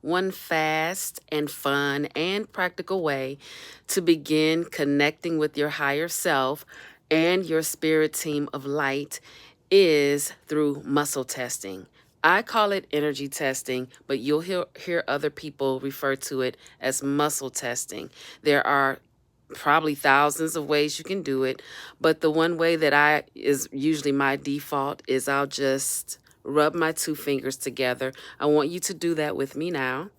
one fast and fun and practical way to begin connecting with your higher self and your spirit team of light is through muscle testing. I call it energy testing, but you'll hear other people refer to it as muscle testing. There are probably thousands of ways you can do it, but the one way that I is usually my default is I'll just rub my two fingers together. I want you to do that with me now.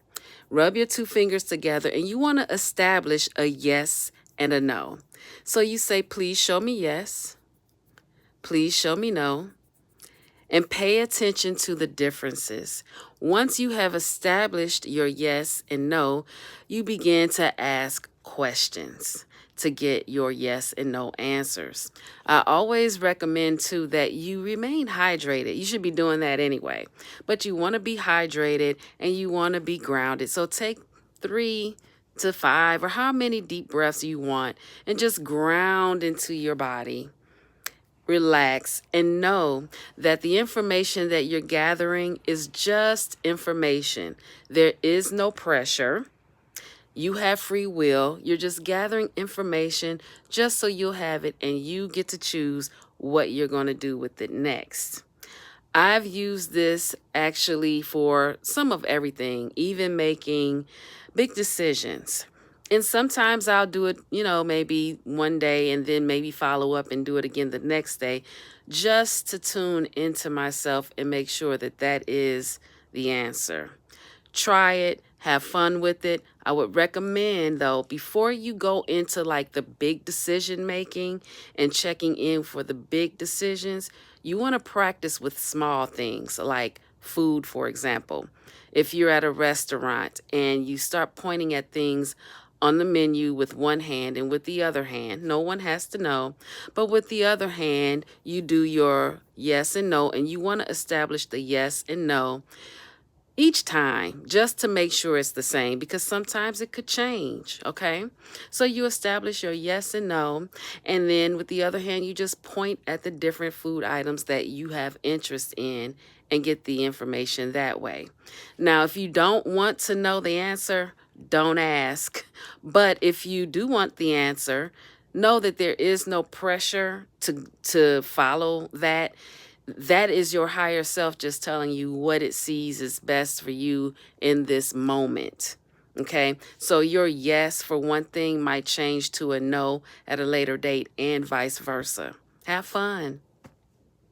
Rub your two fingers together, and you want to establish a yes and a no. So you say, please show me yes, please show me no, and pay attention to the differences. Once you have established your yes and no, you begin to ask questions to get your yes and no answers. I always recommend too that you remain hydrated. You should be doing that anyway, but you want to be hydrated and you want to be grounded. So take 3 to 5 or how many deep breaths you want and just ground into your body. Relax and know that the information that you're gathering is just information. There is no pressure. You have free will. You're just gathering information just so you'll have it and you get to choose what you're going to do with it next. I've used this actually for some of everything, even making big decisions. And sometimes I'll do it, maybe one day and then maybe follow up and do it again the next day just to tune into myself and make sure that that is the answer. Try it, have fun with it. I would recommend, though, before you go into like the big decision making and checking in for the big decisions, you want to practice with small things like food, for example. If you're at a restaurant and you start pointing at things on the menu with one hand and with the other hand, no one has to know, but with the other hand, you do your yes and no, and you want to establish the yes and no each time just to make sure it's the same because sometimes it could change, okay? So you establish your yes and no, and then with the other hand, you just point at the different food items that you have interest in and get the information that way. Now, if you don't want to know the answer, don't ask. But if you do want the answer, know that there is no pressure to follow that. That is your higher self just telling you what it sees is best for you in this moment. Okay, so your yes for one thing might change to a no at a later date and vice versa. Have fun.